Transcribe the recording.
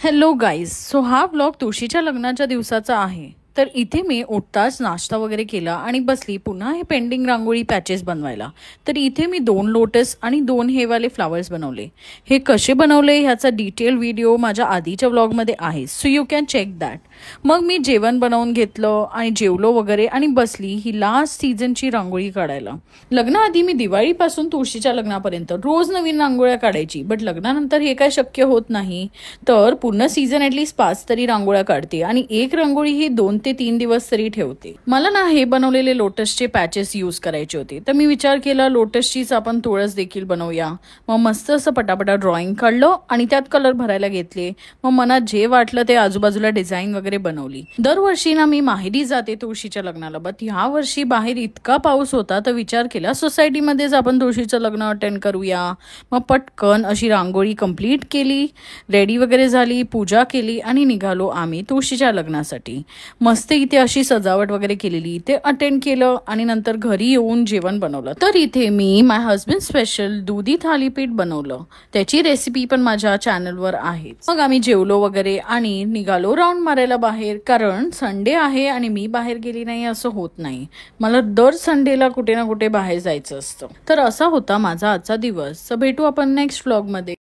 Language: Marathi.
Hello guys. सो हा व्लॉग तुळशीच्या लग्नाच्या दिवसाचा आहे. तर इथे मी उठताच नाश्ता वगैरे केला आणि बसली पुन्हा हे पेंडिंग रांगोळी पॅचेस बनवायला. तर इथे मी 2 लोटस आणि 2 हे वाले फ्लावर्स बनवले. हे कसे बनवले ह्याचा डिटेल व्हिडिओ माझ्या आधीच्या व्लॉगमध्ये आहे, so you can check that. मग मी जेवण बनवून घेतलं आणि जेवलो वगैरे आणि बसली ही लास्ट सीझनची रांगोळी काढायला. लग्नाआधी मी दिवाळीपासून तुळशीच्या लग्नापर्यंत रोज नवीन रांगोळ्या काढायची, बट लग्नानंतर हे काय शक्य होत नाही. तर पूर्ण सीझन ॲटलीस्ट 5 तरी रांगोळ्या काढते आणि एक रांगोळी ही 2 ते 3 दिवस तरी ठेवते. मला ना हे बनवलेले लोटसचे पॅचेस यूज करायचे होते, तर मी विचार केला लोटसचीच आपण तुळस देखील बनवूया. मग मस्त असं पटापटा ड्रॉइंग काढलं आणि त्यात कलर भरायला घेतले. मग मनात जे वाटलं ते आजूबाजूला डिझाईन वगैरे बनवली. दरवर्षी ना मी माहेरी जाते तुळशीच्या लग्नाला, बट ह्या वर्षी बाहेर इतका पाऊस होता तर विचार केला सोसायटीमध्येच आपण तुळशीचं लग्न अटेंड करूया. मग पटकन अशी रांगोळी कंप्लीट केली, रेडी वगैरे झाली, पूजा केली आणि निघालो आम्ही तुळशीच्या लग्नासाठी. मस्त इथे अशी सजावट वगैरे केलेली, ते अटेंड केलं आणि नंतर घरी येऊन जेवण बनवलं. तर इथे मी माय हजबंड स्पेशल दुधी थालीपीठ बनवलं. त्याची रेसिपी पण माझ्या चॅनलवर आहे. मग आम्ही जेवलो वगैरे आणि निघालो राऊंड मारायला बाहेर, कारण संडे आहे आणि मी बाहेर गेली नाही असं होत नाही. मला दर संडेला कुठे ना कुठे बाहेर जायचं असतं. तर असा होता माझा आजचा दिवस. भेटू आपण नेक्स्ट व्लॉग मध्ये.